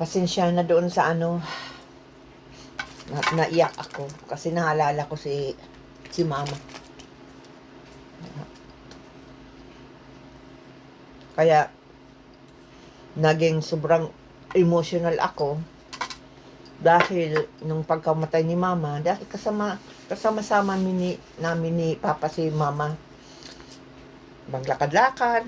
Pasensya na doon sa ano, naiyak ako kasi naalala ko si mama. Kaya naging sobrang emotional ako dahil nung pagkamatay ni mama, dahil kasama-sama namin ni papa si mama, maglakad-lakad,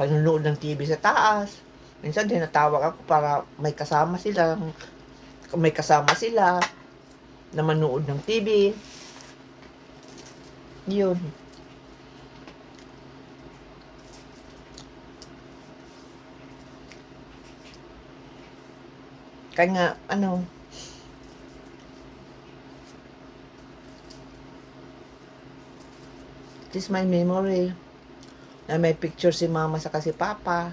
panunood ng TV sa taas. Minsan tinatawag ako para may kasama sila na manood ng TV. Yun. Kaya nga, this is my memory na may picture si mama sa si papa.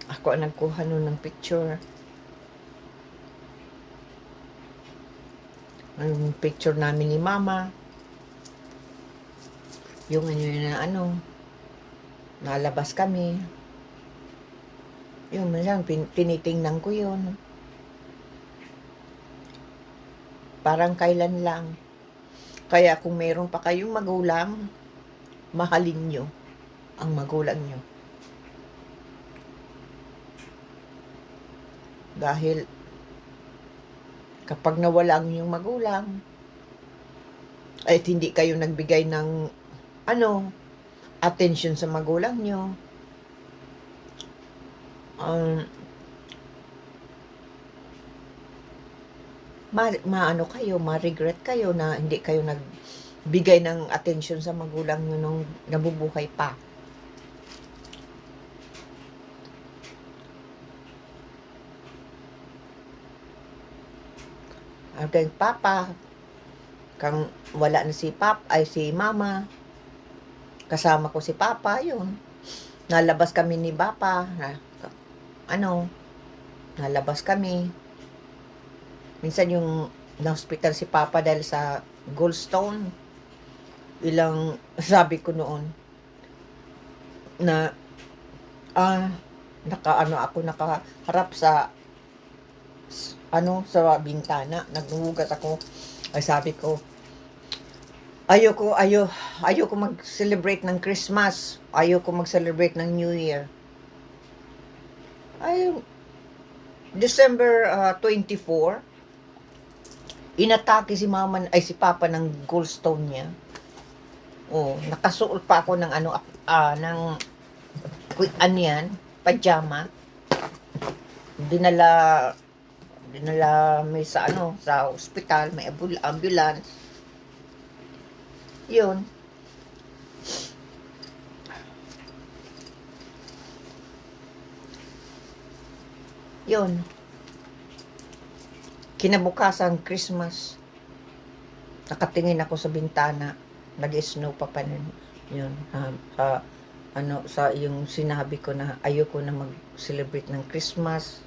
Ako ang nagkuha nun ng picture. Ang picture namin ni mama. Yung nalabas kami. Yun, minsan tinitingnan ko yun. Parang kailan lang. Kaya kung mayroon pa kayong magulang, mahalin nyo ang magulang nyo. Dahil kapag nawala ang inyong magulang, ay hindi kayo nagbigay ng attention sa magulang nyo, ma-regret kayo na hindi kayo nagbigay ng attention sa magulang nyo nung nabubuhay pa. Kay papa, kang wala na si mama, kasama ko si papa, yun. Nalabas kami ni papa, nalabas kami. Minsan yung na-hospital si papa dahil sa gallstone. Sabi ko noon, na, nakaharap sa bintana, naghuhugas ako. Ay sabi ko, ayoko mag-celebrate ng Christmas, ayoko mag-celebrate ng New Year. December 24, inatake si papa ng gallstone niya. Nakasuot pa ako ng pajama. Dinala may sa ospital, may ambulance. Yun. Kinabukasan Christmas, nakatingin ako sa bintana, nag-snow pa nun. Yun. Sa yung sinabi ko na ayoko na mag-celebrate ng Christmas.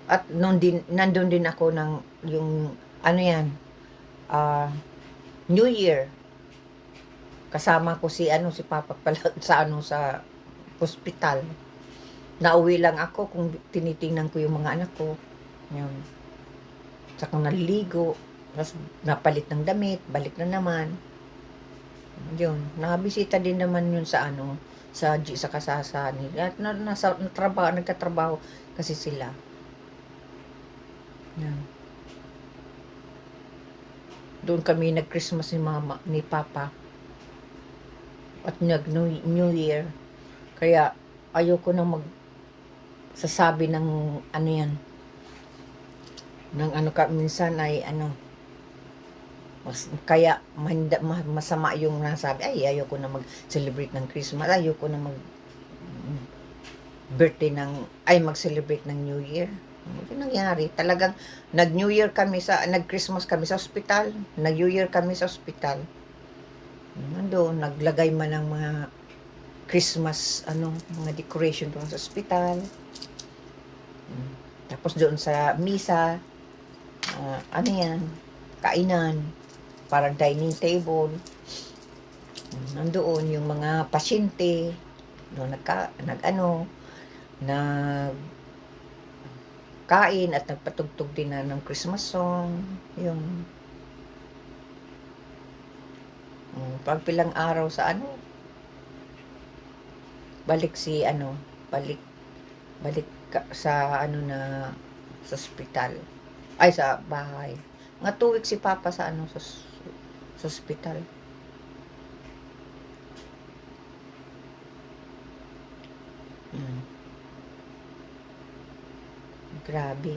At nandun din ako ng yung New Year. Kasama ko si papa pala sa hospital. Nauwi lang ako kung tinitingnan ko yung mga anak ko. Yun. Saka naliligo, tapos napalit ng damit, balik na naman. Yun, nakabisita din naman yun sa sa kasasa nila. At nagkatrabaho kasi sila. Yan. Doon kami nag-Christmas ni papa. At nag-New Year. Kaya ayoko na magsasabi ng minsan ay kaya masama yung nasabi, ayoko na mag-celebrate ng Christmas, ayoko na mag-celebrate ng New Year. Ano nangyari? Talagang nag-Christmas kami sa ospital, nag-New Year kami sa ospital. Doon, naglagay man ng mga Christmas, mga decoration doon sa ospital. Tapos doon sa misa, kainan, parang dining table. Nandoon yung mga pasyente, doon nagkain at nagpatugtog din na ng Christmas song. Yun. Pagpilang araw sa balik sa sa ospital. Ay, sa bahay. Mga 2 weeks si Papa sa sa ospital. Grabe.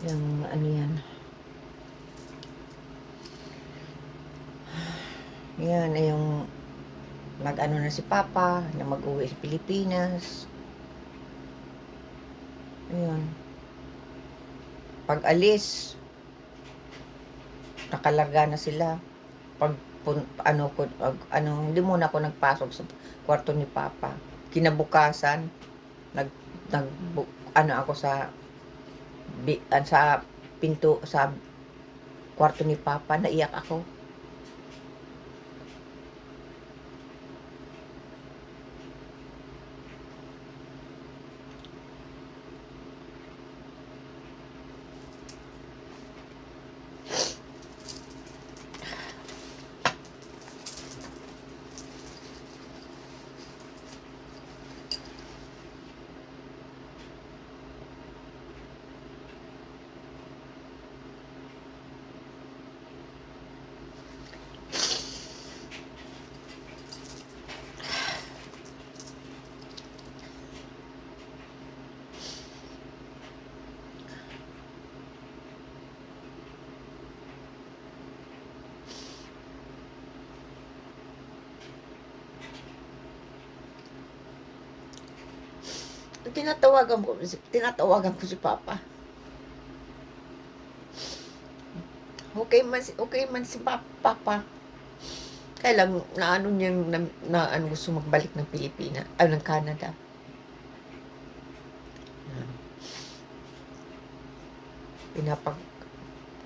Yung yan. Yan ay yung na si Papa na mag-uwi sa Pilipinas. Ayun. Pag alis, nakalarga na sila. Pag hindi muna ako nagpasok sa kwarto ni Papa. Kinabukasan, ako sa pinto sa kwarto ni Papa, naiyak ako. Tinatawagan ko si Papa. Okay man si Papa. Kaya lang gusto magbalik ng Pilipinas, ng Canada.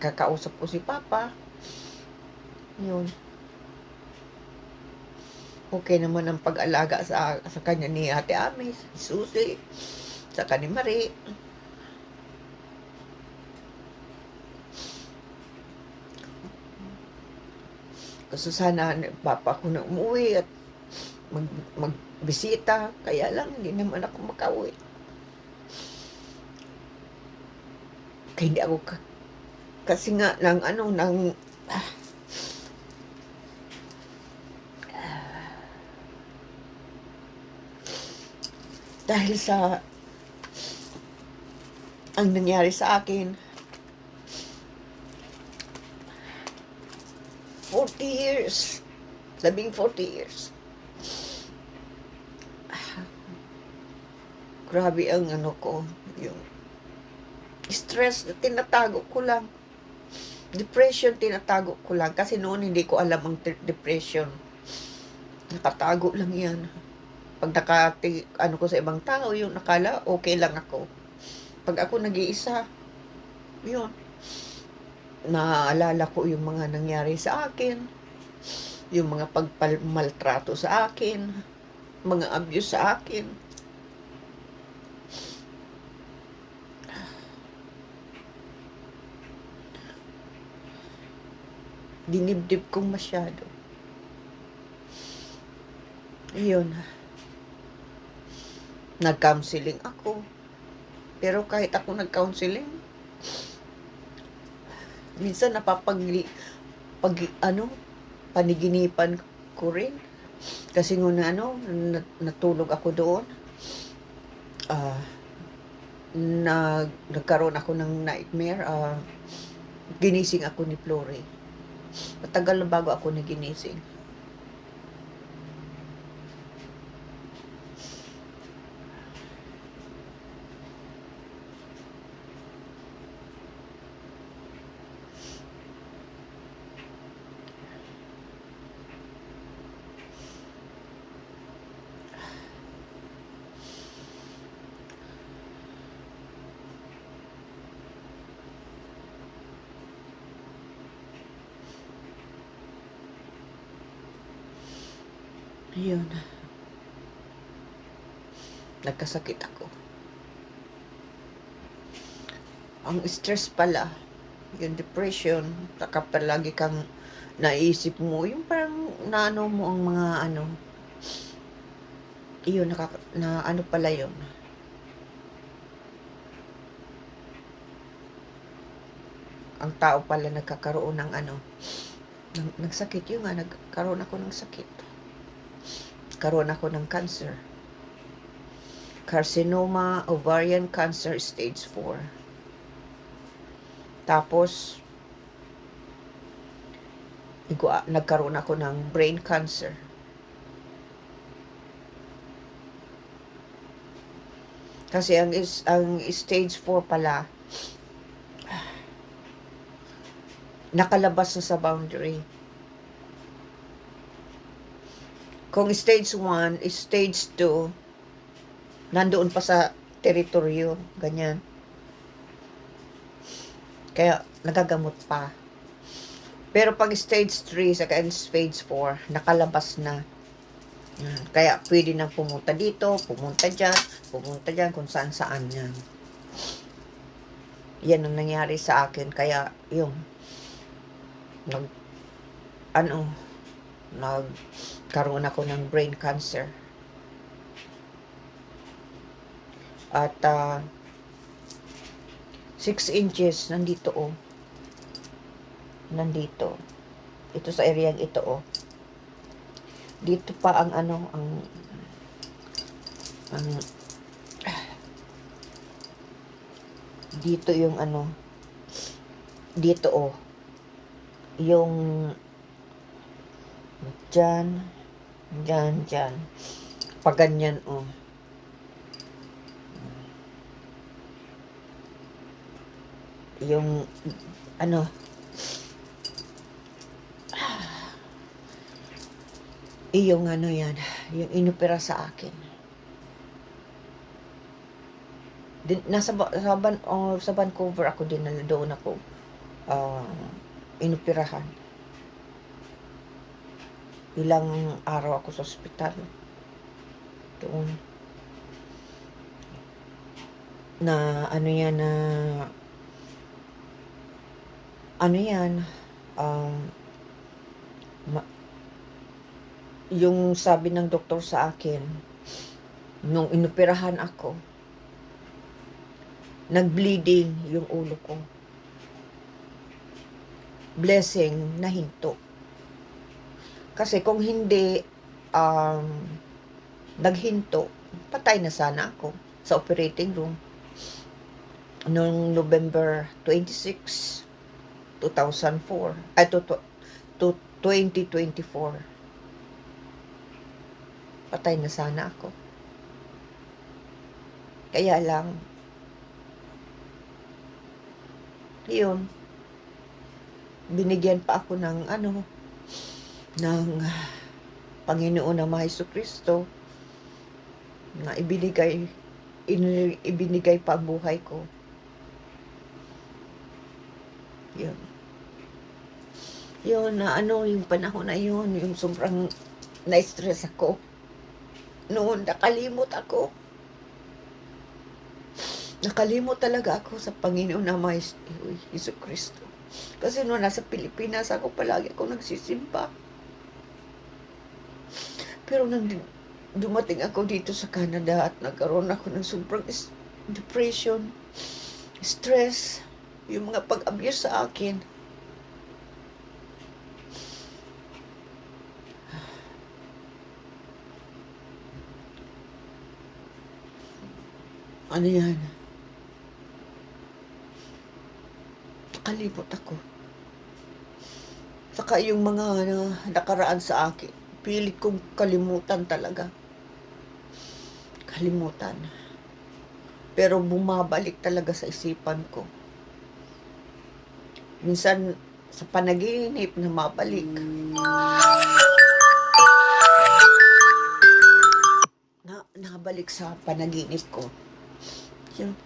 Kakausap ko si Papa. Yun. Okay naman ang pag-alaga sa kanya ni Ate Amis, Susi, sa ni Marie. Kasi sana Papa ko na umuwi at magbisita. Kaya lang, hindi naman ako makauwi. Kaya hindi ako kasi nga dahil sa ang nangyari sa akin, 40 years, 40 years. Grabe ang yung stress na tinatago ko lang. Depression, tinatago ko lang. Kasi noon hindi ko alam ang depression. Nakatago lang yan. Pag ko sa ibang tao, yung nakala, okay lang ako. Pag ako nag-iisa, yun. Naalala ko yung mga nangyari sa akin. Yung mga pagmaltrato sa akin. Mga abuse sa akin. Dinibdib kong masyado. Yun. Nag-counseling ako. Pero kahit ako nag-counseling, minsan paniginipan ko rin. Kasi natulog ako doon. Nagkaroon ako ng nightmare. Ginising ako ni Flory. Matagal na bago ako naginising. Ayun. Nagkasakit ako. Ang stress pala, yung depression, saka palagi kang naisip mo, yung parang naano mo ang mga ano, iyon, na ano pala yun. Ang tao pala nagkakaroon ng ano, nagsakit yun nga, nagkaroon ako ng sakit. Karoon ako ng cancer. Carcinoma, ovarian cancer, stage 4. Tapos, nagkaroon ako ng brain cancer. Kasi ang stage 4 pala, nakalabas na sa boundary. Kung stage 1, stage 2, nandoon pa sa teritoryo, ganyan. Kaya nagagamot pa. Pero pag stage 3 saka stage 4, nakalabas na. Kaya pwede nang pumunta dito, pumunta dyan, kung saan saan yan. Yan ang nangyari sa akin. Kaya yung nagkaroon ako ng brain cancer. At 6 inches nandito nandito ito sa area ito dito pa ang dito yung dito yung dyan pag ganyan yung yung yan, yung inopera sa akin. Sa Vancouver ako din, doon ako inoperahan. Ilang araw ako sa ospital doon na yung sabi ng doktor sa akin nung inoperahan ako, nag-bleeding yung ulo ko. Blessing na hinto. Kasi kung hindi naghinto, patay na sana ako sa operating room. Noong November 26, 2004, ay 2024. Patay na sana ako. Kaya lang, yun, binigyan pa ako ng ng Panginoon na Jesucristo na ibinigay pa ang buhay ko. Yun na yung panahon na yun, yung sobrang na-stress ako. Noon, nakalimot talaga ako sa Panginoon na Jesucristo. Kasi noon nasa Pilipinas ako, palagi ako nagsisimba. Pero nang dumating ako dito sa Canada at nagkaroon ako ng sobrang depression, stress, yung mga pag-abuse sa akin. Yan? Nakalibot ako. Saka yung mga nakaraan sa akin, pilit kong kalimutan talaga. Kalimutan. Pero bumabalik talaga sa isipan ko. Minsan, sa panaginip na mabalik. Nabalik sa panaginip ko. Yun.